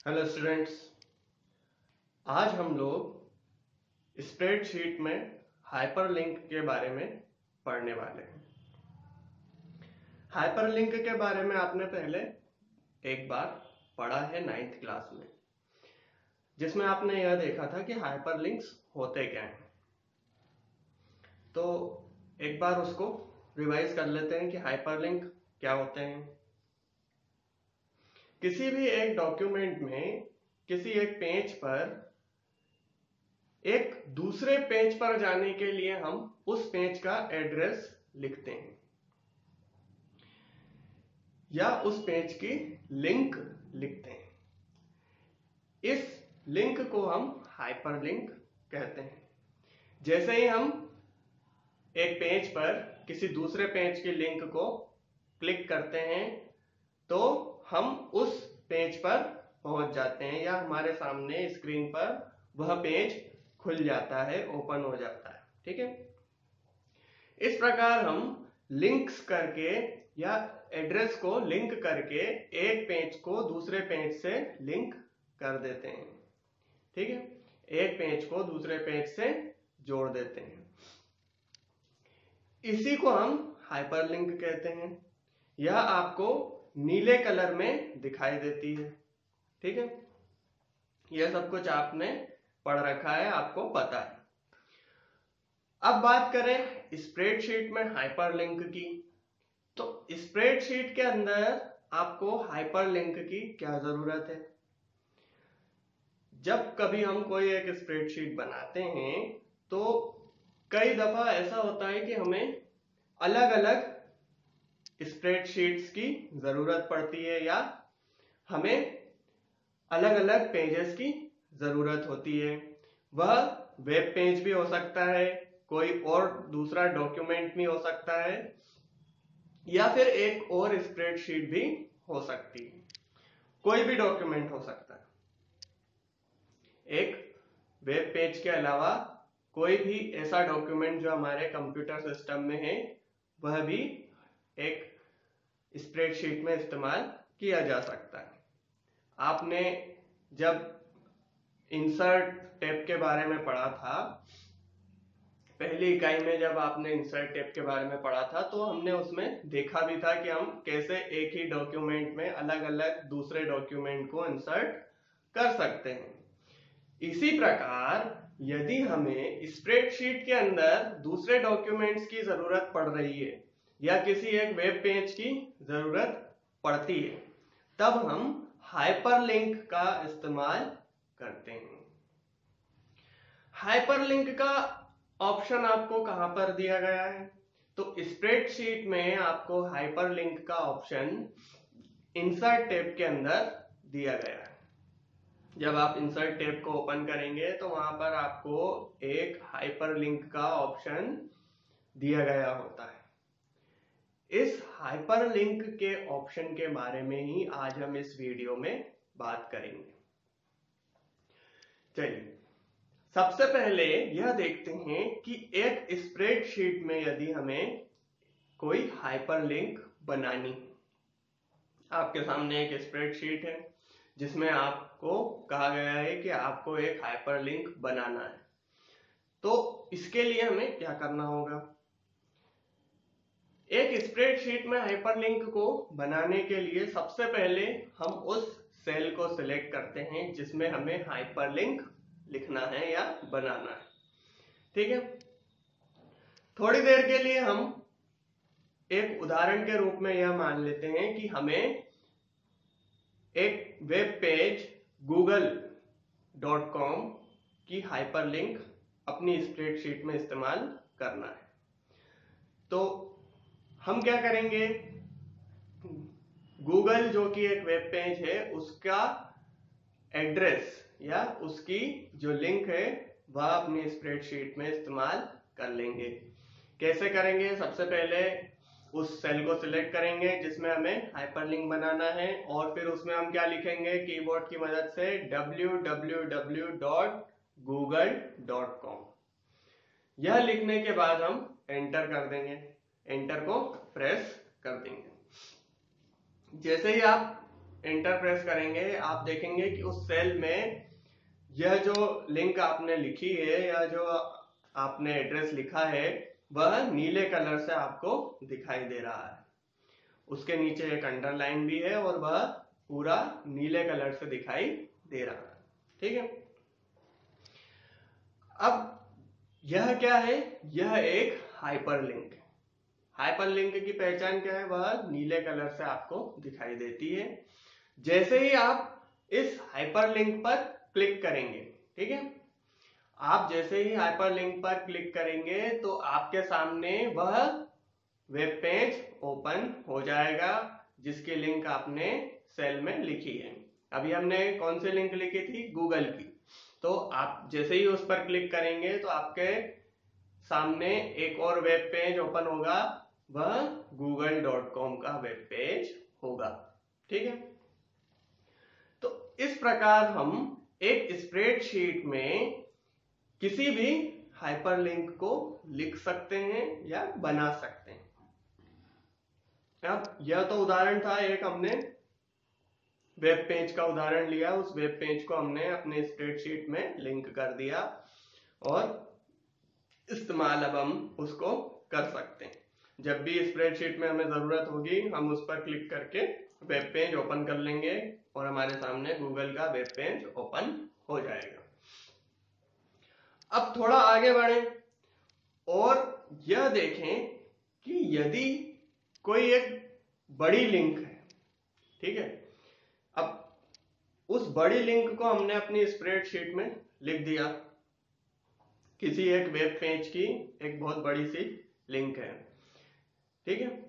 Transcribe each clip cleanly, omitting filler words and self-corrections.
Hello students, आज हम लोग स्प्रेडशीट में हाइपरलिंक के बारे में पढ़ने वाले हैं। हाइपरलिंक के बारे में आपने पहले एक बार पढ़ा है 9th क्लास में, जिसमें आपने यह देखा था कि हाइपरलिंक्स होते क्या हैं। तो एक बार उसको रिवाइज कर लेते हैं कि हाइपरलिंक क्या होते हैं। किसी भी एक डॉक्यूमेंट में किसी एक पेज पर एक दूसरे पेज पर जाने के लिए हम उस पेज का एड्रेस लिखते हैं या उस पेज की लिंक लिखते हैं। इस लिंक को हम हाइपरलिंक कहते हैं। जैसे ही हम एक पेज पर किसी दूसरे पेज की लिंक को क्लिक करते हैं तो हम उस पेज पर पहुंच जाते हैं या हमारे सामने स्क्रीन पर वह पेज खुल जाता है, ओपन हो जाता है। ठीक है, इस प्रकार हम लिंक्स करके या एड्रेस को लिंक करके एक पेज को दूसरे पेज से लिंक कर देते हैं। ठीक है, एक पेज को दूसरे पेज से जोड़ देते हैं। इसी को हम हाइपरलिंक कहते हैं। यह आपको नीले कलर में दिखाई देती है। ठीक है, यह सब कुछ आपने पढ़ रखा है, आपको पता है। अब बात करें स्प्रेडशीट में हाइपरलिंक की, तो स्प्रेडशीट के अंदर आपको हाइपरलिंक की क्या जरूरत है। जब कभी हम कोई एक स्प्रेडशीट बनाते हैं तो कई दफा ऐसा होता है कि हमें अलग अलग स्प्रेडशीट्स की जरूरत पड़ती है या हमें अलग अलग पेजेस की जरूरत होती है। वह वेब पेज भी हो सकता है, कोई और दूसरा डॉक्यूमेंट भी हो सकता है या फिर एक और स्प्रेडशीट भी हो सकती है। कोई भी डॉक्यूमेंट हो सकता है। एक वेब पेज के अलावा कोई भी ऐसा डॉक्यूमेंट जो हमारे कंप्यूटर सिस्टम में है वह भी एक स्प्रेडशीट में इस्तेमाल किया जा सकता है। आपने जब इंसर्ट टैब के बारे में पढ़ा था, पहली इकाई में जब आपने इंसर्ट टैब के बारे में पढ़ा था तो हमने उसमें देखा भी था कि हम कैसे एक ही डॉक्यूमेंट में अलग अलग दूसरे डॉक्यूमेंट को इंसर्ट कर सकते हैं। इसी प्रकार यदि हमें स्प्रेडशीट के अंदर दूसरे डॉक्यूमेंट्स की जरूरत पड़ रही है या किसी एक वेब पेज की जरूरत पड़ती है, तब हम हाइपरलिंक का इस्तेमाल करते हैं। हाइपरलिंक का ऑप्शन आपको कहां पर दिया गया है, तो स्प्रेडशीट में आपको हाइपरलिंक का ऑप्शन इंसर्ट टैब के अंदर दिया गया है। जब आप इंसर्ट टैब को ओपन करेंगे तो वहां पर आपको एक हाइपरलिंक का ऑप्शन दिया गया होता है। इस हाइपरलिंक के ऑप्शन के बारे में ही आज हम इस वीडियो में बात करेंगे। चलिए, सबसे पहले यह देखते हैं कि एक स्प्रेडशीट में यदि हमें कोई हाइपरलिंक बनानी, आपके सामने एक स्प्रेडशीट है जिसमें आपको कहा गया है कि आपको एक हाइपरलिंक बनाना है। तो इसके लिए हमें क्या करना होगा। एक स्प्रेडशीट में हाइपरलिंक को बनाने के लिए सबसे पहले हम उस सेल को सिलेक्ट करते हैं जिसमें हमें हाइपरलिंक लिखना है या बनाना है। ठीक है, थोड़ी देर के लिए हम एक उदाहरण के रूप में यह मान लेते हैं कि हमें एक वेब पेज google.com की हाइपरलिंक अपनी स्प्रेडशीट में इस्तेमाल करना है। तो हम क्या करेंगे, गूगल जो कि एक वेब पेज है उसका एड्रेस या उसकी जो लिंक है वह अपनी स्प्रेडशीट में इस्तेमाल कर लेंगे। कैसे करेंगे, सबसे पहले उस सेल को सिलेक्ट करेंगे जिसमें हमें हाइपरलिंक बनाना है और फिर उसमें हम क्या लिखेंगे, कीबोर्ड की मदद से www.google.com। यह लिखने के बाद हम एंटर कर देंगे, एंटर को प्रेस कर देंगे। जैसे ही आप एंटर प्रेस करेंगे आप देखेंगे कि उस सेल में यह जो लिंक आपने लिखी है या जो आपने एड्रेस लिखा है वह नीले कलर से आपको दिखाई दे रहा है। उसके नीचे एक अंडरलाइन भी है और वह पूरा नीले कलर से दिखाई दे रहा है। ठीक है, अब यह क्या है? यह एक हाइपरलिंक है। हाइपरलिंक की पहचान क्या है? वह नीले कलर से आपको दिखाई देती है। जैसे ही आप इस हाइपरलिंक पर क्लिक करेंगे, ठीक है, आप जैसे ही हाइपरलिंक पर क्लिक करेंगे तो आपके सामने वह वेब पेज ओपन हो जाएगा जिसकी लिंक आपने सेल में लिखी है। अभी हमने कौन सी लिंक लिखी थी? गूगल की। तो आप जैसे ही उस पर क्लिक करेंगे तो आपके सामने एक और वेब पेज ओपन होगा, वह google.com का वेब पेज होगा। ठीक है, तो इस प्रकार हम एक स्प्रेडशीट में किसी भी हाइपरलिंक को लिख सकते हैं या बना सकते हैं। अब यह तो उदाहरण था, एक हमने वेब पेज का उदाहरण लिया, उस वेब पेज को हमने अपने स्प्रेडशीट में लिंक कर दिया और इस्तेमाल अब हम उसको कर सकते हैं। जब भी स्प्रेडशीट में हमें जरूरत होगी हम उस पर क्लिक करके वेब पेज ओपन कर लेंगे और हमारे सामने गूगल का वेब पेज ओपन हो जाएगा। अब थोड़ा आगे बढ़े और यह देखें कि यदि कोई एक बड़ी लिंक है, ठीक है, अब उस बड़ी लिंक को हमने अपनी स्प्रेडशीट में लिख दिया, किसी एक वेब पेज की एक बहुत बड़ी सी लिंक है, ठीक है,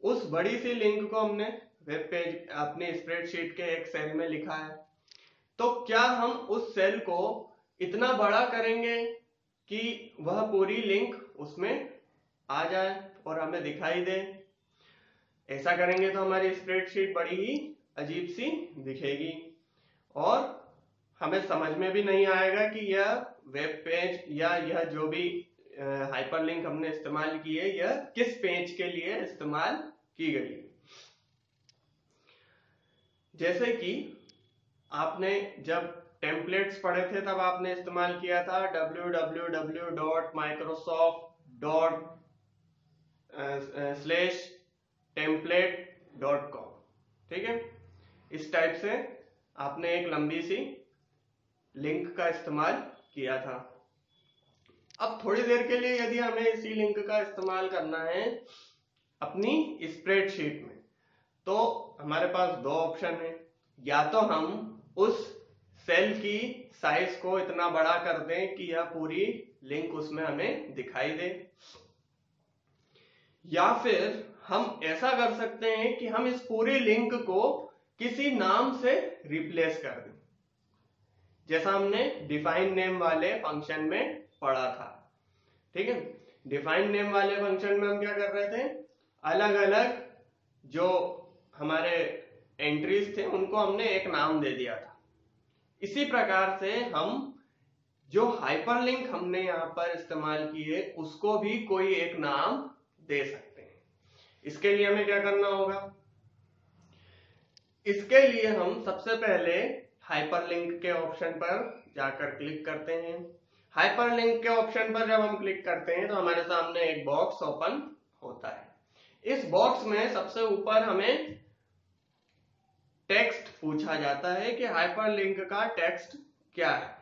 उस बड़ी सी लिंक को हमने वेब पेज अपने स्प्रेडशीट के एक सेल में लिखा है, तो क्या हम उस सेल को इतना बड़ा करेंगे कि वह पूरी लिंक उसमें आ जाए और हमें दिखाई दे? ऐसा करेंगे तो हमारी स्प्रेडशीट बड़ी ही अजीब सी दिखेगी और हमें समझ में भी नहीं आएगा कि यह वेब पेज या यह जो भी हाइपरलिंक हमने इस्तेमाल की है यह किस पेज के लिए इस्तेमाल की गई है। जैसे कि आपने जब टेम्पलेट्स पढ़े थे तब आपने इस्तेमाल किया था www.microsoft./template.com, ठीक है, इस टाइप से आपने एक लंबी सी लिंक का इस्तेमाल किया था। अब थोड़ी देर के लिए यदि हमें इसी लिंक का इस्तेमाल करना है अपनी स्प्रेडशीट में, तो हमारे पास दो ऑप्शन है। या तो हम उस सेल की साइज को इतना बड़ा कर दें कि यह पूरी लिंक उसमें हमें दिखाई दे, या फिर हम ऐसा कर सकते हैं कि हम इस पूरी लिंक को किसी नाम से रिप्लेस कर दें, जैसा हमने डिफाइन नेम वाले फंक्शन में पढ़ा था। ठीक है, डिफाइन नेम वाले फंक्शन में हम क्या कर रहे थे? अलग अलग जो हमारे एंट्रीज थे उनको हमने एक नाम दे दिया था। इसी प्रकार से हम जो हाइपरलिंक हमने यहां पर इस्तेमाल की है उसको भी कोई एक नाम दे सकते हैं। इसके लिए हमें क्या करना होगा? इसके लिए हम सबसे पहले हाइपरलिंक के ऑप्शन पर जाकर क्लिक करते हैं। हाइपरलिंक के ऑप्शन पर जब हम क्लिक करते हैं तो हमारे सामने एक बॉक्स ओपन होता है। इस बॉक्स में सबसे ऊपर हमें टेक्स्ट पूछा जाता है कि हाइपरलिंक का टेक्स्ट क्या है।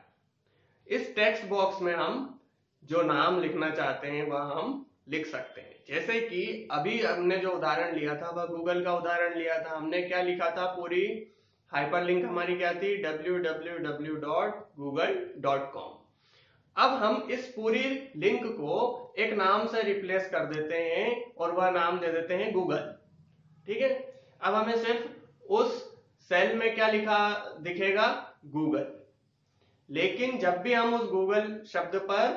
इस टेक्स्ट बॉक्स में हम जो नाम लिखना चाहते हैं वह हम लिख सकते हैं। जैसे कि अभी हमने जो उदाहरण लिया था वह गूगल का उदाहरण लिया था। हमने क्या लिखा था? पूरी हाइपरलिंक हमारी क्या थी? www.google.com। अब हम इस पूरी लिंक को एक नाम से रिप्लेस कर देते हैं और वह नाम दे देते हैं गूगल। ठीक है, अब हमें सिर्फ उस सेल में क्या लिखा दिखेगा? गूगल। लेकिन जब भी हम उस गूगल शब्द पर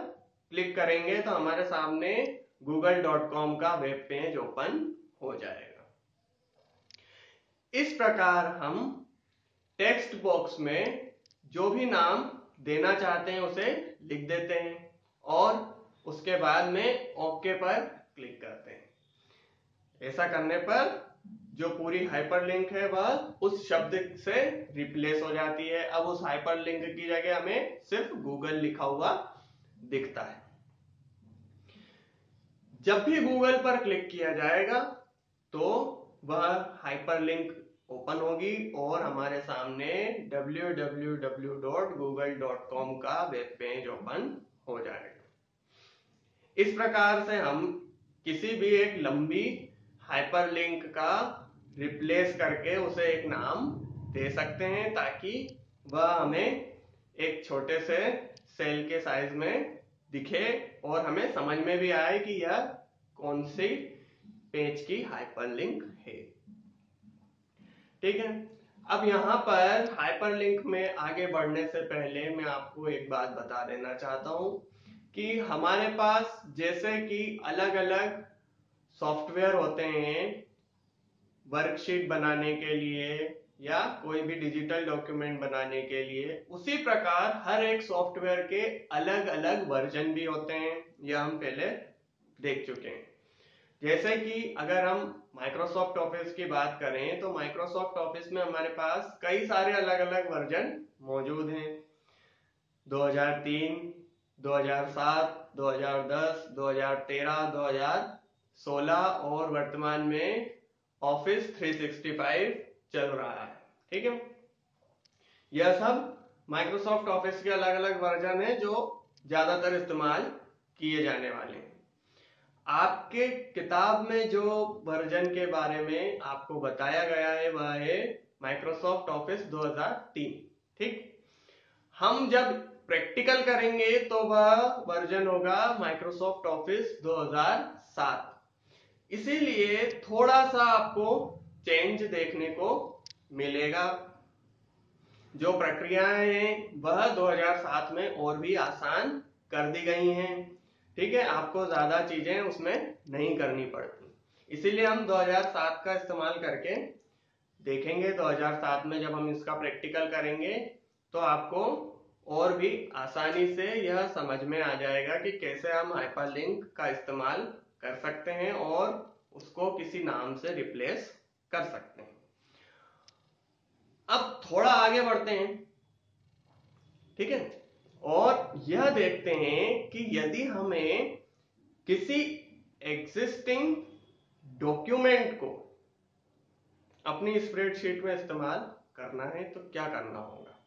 क्लिक करेंगे तो हमारे सामने google.com का वेब पेज ओपन हो जाएगा। इस प्रकार हम टेक्स्ट बॉक्स में जो भी नाम देना चाहते हैं उसे लिख देते हैं और उसके बाद में ओके पर क्लिक करते हैं। ऐसा करने पर जो पूरी हाइपरलिंक है वह उस शब्द से रिप्लेस हो जाती है। अब उस हाइपरलिंक की जगह हमें सिर्फ गूगल लिखा हुआ दिखता है। जब भी गूगल पर क्लिक किया जाएगा तो वह हाइपरलिंक ओपन होगी और हमारे सामने www.google.com का वेब पेज ओपन हो जाएगा। इस प्रकार से हम किसी भी एक लंबी हाइपरलिंक का रिप्लेस करके उसे एक नाम दे सकते हैं ताकि वह हमें एक छोटे से सेल के साइज में दिखे और हमें समझ में भी आए कि यह कौन सी पेज की हाइपरलिंक है। ठीक है, अब यहाँ पर हाइपरलिंक में आगे बढ़ने से पहले मैं आपको एक बात बता देना चाहता हूं कि हमारे पास जैसे कि अलग अलग सॉफ्टवेयर होते हैं वर्कशीट बनाने के लिए या कोई भी डिजिटल डॉक्यूमेंट बनाने के लिए, उसी प्रकार हर एक सॉफ्टवेयर के अलग अलग वर्जन भी होते हैं। यह हम पहले देख चुके हैं। जैसे कि अगर हम माइक्रोसॉफ्ट ऑफिस की बात करें तो माइक्रोसॉफ्ट ऑफिस में हमारे पास कई सारे अलग अलग वर्जन मौजूद हैं। 2003, 2007, 2010, 2013, 2016 और वर्तमान में ऑफिस 365 चल रहा है। ठीक है, यह सब माइक्रोसॉफ्ट ऑफिस के अलग अलग वर्जन है जो ज्यादातर इस्तेमाल किए जाने वाले हैं। आपके किताब में जो वर्जन के बारे में आपको बताया गया है वह है माइक्रोसॉफ्ट ऑफिस 2003। ठीक, हम जब प्रैक्टिकल करेंगे तो वह वर्जन होगा माइक्रोसॉफ्ट ऑफिस 2007। इसीलिए थोड़ा सा आपको चेंज देखने को मिलेगा। जो प्रक्रियाएं हैं वह 2007 में और भी आसान कर दी गई हैं। ठीक है, आपको ज्यादा चीजें उसमें नहीं करनी पड़ती। इसीलिए हम 2007 का इस्तेमाल करके देखेंगे। 2007 में जब हम इसका प्रैक्टिकल करेंगे तो आपको और भी आसानी से यह समझ में आ जाएगा कि कैसे हम हाइपरलिंक का इस्तेमाल कर सकते हैं और उसको किसी नाम से रिप्लेस कर सकते हैं। अब थोड़ा आगे बढ़ते हैं। ठीक है, और यह देखते हैं कि यदि हमें किसी एग्जिस्टिंग डॉक्यूमेंट को अपनी स्प्रेडशीट में इस्तेमाल करना है तो क्या करना होगा।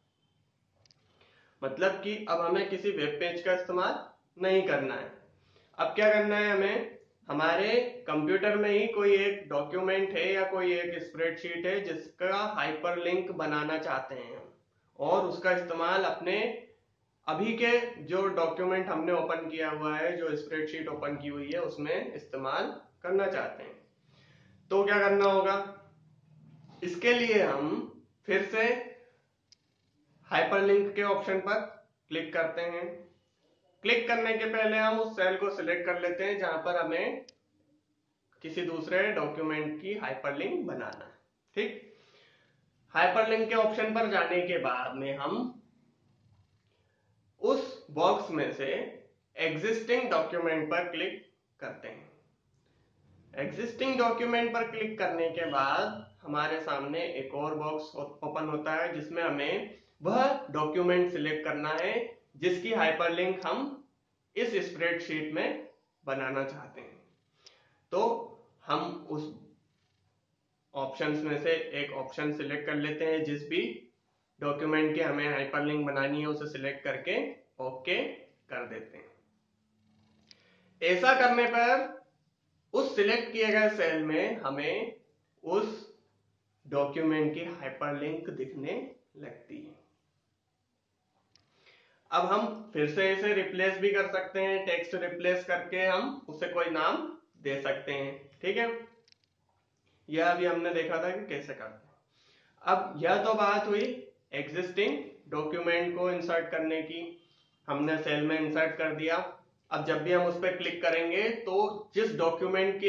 मतलब कि अब हमें किसी वेब पेज का इस्तेमाल नहीं करना है। अब क्या करना है, हमें हमारे कंप्यूटर में ही कोई एक डॉक्यूमेंट है या कोई एक स्प्रेडशीट है जिसका हाइपरलिंक बनाना चाहते हैं हम, और उसका इस्तेमाल अपने अभी के जो डॉक्यूमेंट हमने ओपन किया हुआ है, जो स्प्रेडशीट ओपन की हुई है, उसमें इस्तेमाल करना चाहते हैं। तो क्या करना होगा, इसके लिए हम फिर से हाइपरलिंक के ऑप्शन पर क्लिक करते हैं। क्लिक करने के पहले हम उस सेल को सिलेक्ट कर लेते हैं जहां पर हमें किसी दूसरे डॉक्यूमेंट की हाइपरलिंक बनाना है। ठीक, हाइपरलिंक के ऑप्शन पर जाने के बाद में हम उस बॉक्स में से एग्जिस्टिंग डॉक्यूमेंट पर क्लिक करते हैं। एग्जिस्टिंग डॉक्यूमेंट पर क्लिक करने के बाद हमारे सामने एक और बॉक्स ओपन होता है जिसमें हमें वह डॉक्यूमेंट सिलेक्ट करना है जिसकी हाइपरलिंक हम इस स्प्रेडशीट में बनाना चाहते हैं। तो हम उस ऑप्शंस में से एक ऑप्शन सिलेक्ट कर लेते हैं। जिस भी डॉक्यूमेंट की हमें हाइपरलिंक बनानी है उसे सिलेक्ट करके ओके कर देते हैं। ऐसा करने पर उस सिलेक्ट किए गए सेल में हमें उस डॉक्यूमेंट की हाइपरलिंक दिखने लगती है। अब हम फिर से इसे रिप्लेस भी कर सकते हैं। टेक्स्ट रिप्लेस करके हम उसे कोई नाम दे सकते हैं। ठीक है, यह अभी हमने देखा था कि कैसे करते हैं। अब यह तो बात हुई एग्जिस्टिंग डॉक्यूमेंट को इंसर्ट करने की। हमने सेल में इंसर्ट कर दिया। अब जब भी हम उस पर क्लिक करेंगे तो जिस डॉक्यूमेंट की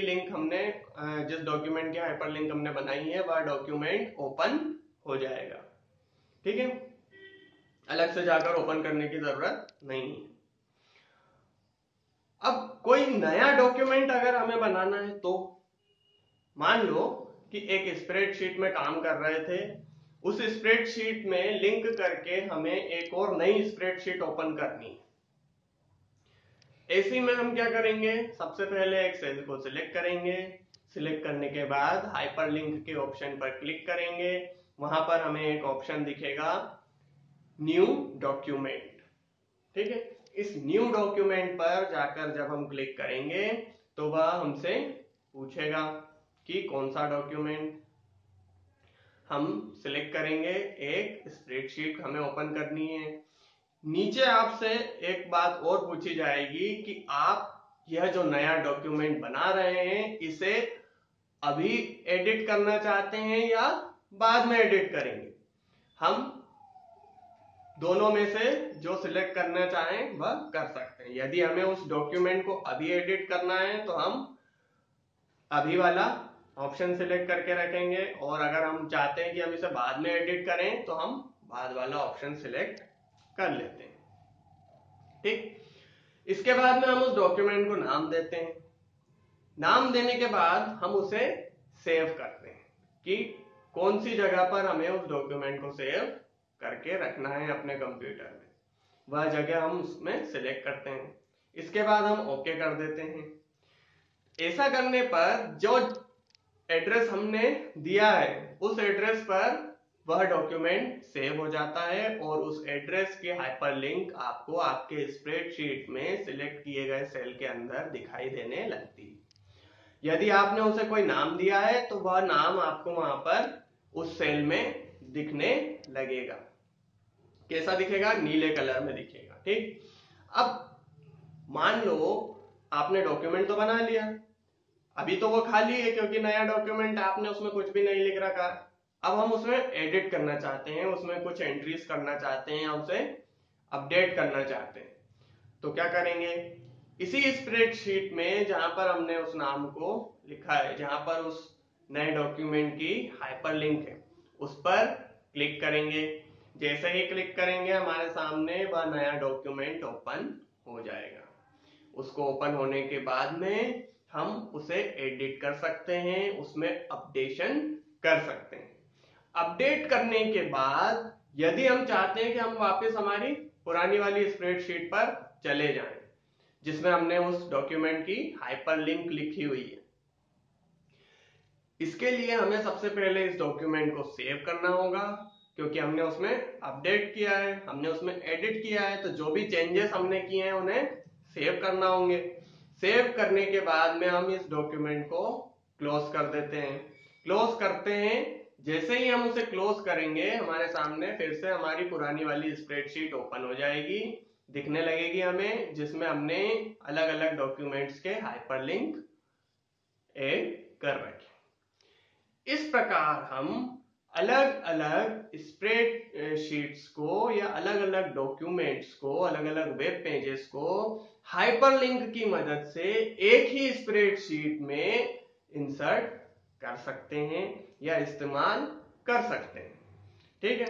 हाइपरलिंक हमने बनाई है वह डॉक्यूमेंट ओपन हो जाएगा। ठीक है, अलग से जाकर ओपन करने की जरूरत नहीं है। अब कोई नया डॉक्यूमेंट अगर हमें बनाना है तो मान लो कि एक स्प्रेडशीट में काम कर रहे थे, उस स्प्रेडशीट में लिंक करके हमें एक और नई स्प्रेडशीट ओपन करनी है। ऐसे में हम क्या करेंगे, सबसे पहले एक सेल को सिलेक्ट करेंगे। सिलेक्ट करने के बाद हाइपरलिंक के ऑप्शन पर क्लिक करेंगे। वहां पर हमें एक ऑप्शन दिखेगा न्यू डॉक्यूमेंट। ठीक है, इस न्यू डॉक्यूमेंट पर जाकर जब हम क्लिक करेंगे तो वह हमसे पूछेगा कि कौन सा डॉक्यूमेंट। हम सिलेक्ट करेंगे, एक स्प्रेडशीट हमें ओपन करनी है। नीचे आपसे एक बात और पूछी जाएगी कि आप यह जो नया डॉक्यूमेंट बना रहे हैं इसे अभी एडिट करना चाहते हैं या बाद में एडिट करेंगे। हम दोनों में से जो सिलेक्ट करना चाहें वह कर सकते हैं। यदि हमें उस डॉक्यूमेंट को अभी एडिट करना है तो हम अभी वाला ऑप्शन सिलेक्ट करके रखेंगे, और अगर हम चाहते हैं कि हम इसे बाद में एडिट करें तो हम बाद वाला ऑप्शन सिलेक्ट कर लेते हैं। ठीक, इसके बाद में हम उस डॉक्यूमेंट को नाम देते हैं। नाम देने के बाद हम उसे सेव करते हैं कि कौन सी जगह पर हमें उस डॉक्यूमेंट को सेव करके रखना है अपने कंप्यूटर में, वह जगह हम उसमें सिलेक्ट करते हैं। इसके बाद हम ओके कर देते हैं। ऐसा करने पर जो एड्रेस हमने दिया है उस एड्रेस पर वह डॉक्यूमेंट सेव हो जाता है, और उस एड्रेस की हाइपरलिंक आपको आपके स्प्रेडशीट में सिलेक्ट किए गए सेल के अंदर दिखाई देने लगती है। यदि आपने उसे कोई नाम दिया है तो वह नाम आपको वहां पर उस सेल में दिखने लगेगा। कैसा दिखेगा, नीले कलर में दिखेगा। ठीक, अब मान लो आपने डॉक्यूमेंट तो बना लिया, अभी तो वो खाली है क्योंकि नया डॉक्यूमेंट आपने उसमें कुछ भी नहीं लिख रखा। अब हम उसमें एडिट करना चाहते हैं, उसमें कुछ एंट्रीज करना चाहते हैं, उसे अपडेट करना चाहते हैं। तो क्या करेंगे, इसी स्प्रेडशीट में जहां पर हमने उस नाम को लिखा है, जहां पर उस नए डॉक्यूमेंट की हाइपरलिंक है, उस पर क्लिक करेंगे। जैसे ही क्लिक करेंगे हमारे सामने वह नया डॉक्यूमेंट ओपन हो जाएगा। उसको ओपन होने के बाद में हम उसे एडिट कर सकते हैं, उसमें अपडेशन कर सकते हैं। अपडेट करने के बाद यदि हम चाहते हैं कि हम वापस हमारी पुरानी वाली स्प्रेडशीट पर चले जाएं जिसमें हमने उस डॉक्यूमेंट की हाइपरलिंक लिखी हुई है, इसके लिए हमें सबसे पहले इस डॉक्यूमेंट को सेव करना होगा, क्योंकि हमने उसमें अपडेट किया है, हमने उसमें एडिट किया है, तो जो भी चेंजेस हमने किए हैं उन्हें सेव करना होंगे। सेव करने के बाद में हम इस डॉक्यूमेंट को क्लोज कर देते हैं। क्लोज करते हैं, जैसे ही हम उसे क्लोज करेंगे हमारे सामने फिर से हमारी पुरानी वाली स्प्रेडशीट ओपन हो जाएगी, दिखने लगेगी हमें, जिसमें हमने अलग अलग डॉक्यूमेंट्स के हाइपरलिंक ऐड कर रखे। इस प्रकार हम अलग अलग स्प्रेडशीट्स को या अलग अलग डॉक्यूमेंट्स को, अलग अलग वेब पेजेस को हाइपरलिंक की मदद से एक ही स्प्रेडशीट में इंसर्ट कर सकते हैं या इस्तेमाल कर सकते हैं। ठीक है,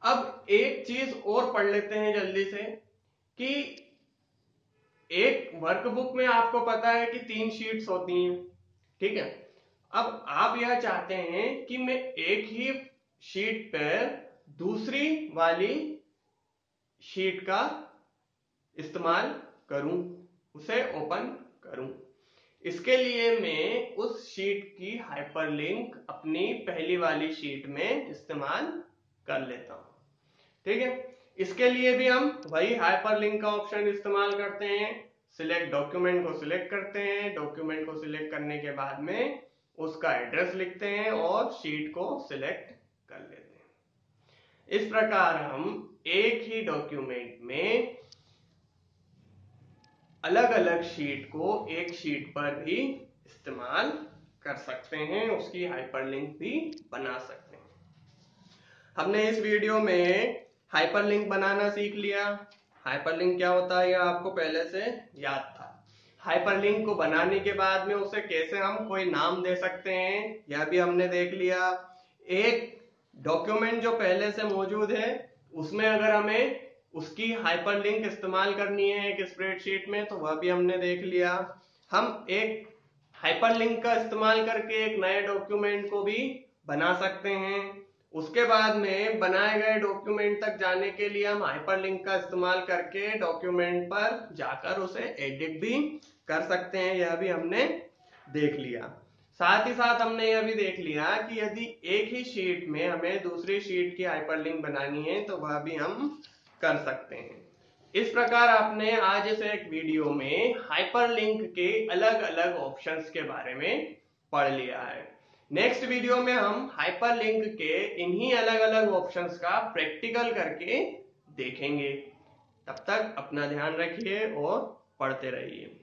अब एक चीज और पढ़ लेते हैं जल्दी से कि एक वर्कबुक में आपको पता है कि 3 शीट्स होती हैं। ठीक है, अब आप यह चाहते हैं कि मैं एक ही शीट पर दूसरी वाली शीट का इस्तेमाल करूं, उसे ओपन करूं। इसके लिए मैं उस शीट की हाइपरलिंक अपनी पहली वाली शीट में इस्तेमाल कर लेता हूं। ठीक है, इसके लिए भी हम वही हाइपरलिंक का ऑप्शन इस्तेमाल करते हैं। सिलेक्ट डॉक्यूमेंट को सिलेक्ट करते हैं, डॉक्यूमेंट को सिलेक्ट करने के बाद में उसका एड्रेस लिखते हैं और शीट को सिलेक्ट कर लेते हैं। इस प्रकार हम एक ही डॉक्यूमेंट में अलग अलग शीट को एक शीट पर भी इस्तेमाल कर सकते हैं, उसकी हाइपरलिंक भी बना सकते हैं। हमने इस वीडियो में हाइपरलिंक बनाना सीख लिया। हाइपरलिंक क्या होता है यह आपको पहले से याद था। हाइपरलिंक को बनाने के बाद में उसे कैसे हम कोई नाम दे सकते हैं यह भी हमने देख लिया। एक डॉक्यूमेंट जो पहले से मौजूद है उसमें अगर हमें उसकी हाइपरलिंक इस्तेमाल करनी है एक स्प्रेडशीट में तो वह भी हमने देख लिया। हम एक हाइपरलिंक का इस्तेमाल करके एक नए डॉक्यूमेंट को भी बना सकते हैं। उसके बाद में बनाए गए डॉक्यूमेंट तक जाने के लिए हम हाइपरलिंक का इस्तेमाल करके डॉक्यूमेंट पर जाकर उसे एडिट भी कर सकते हैं, यह भी हमने देख लिया। साथ ही साथ हमने यह भी देख लिया कि यदि एक ही शीट में हमें दूसरी शीट की हाइपरलिंक बनानी है तो वह भी हम कर सकते हैं। इस प्रकार आपने आज इस एक वीडियो में हाइपरलिंक के अलग अलग ऑप्शंस के बारे में पढ़ लिया है। नेक्स्ट वीडियो में हम हाइपरलिंक के इन्हीं अलग अलग ऑप्शंस का प्रैक्टिकल करके देखेंगे। तब तक अपना ध्यान रखिए और पढ़ते रहिए।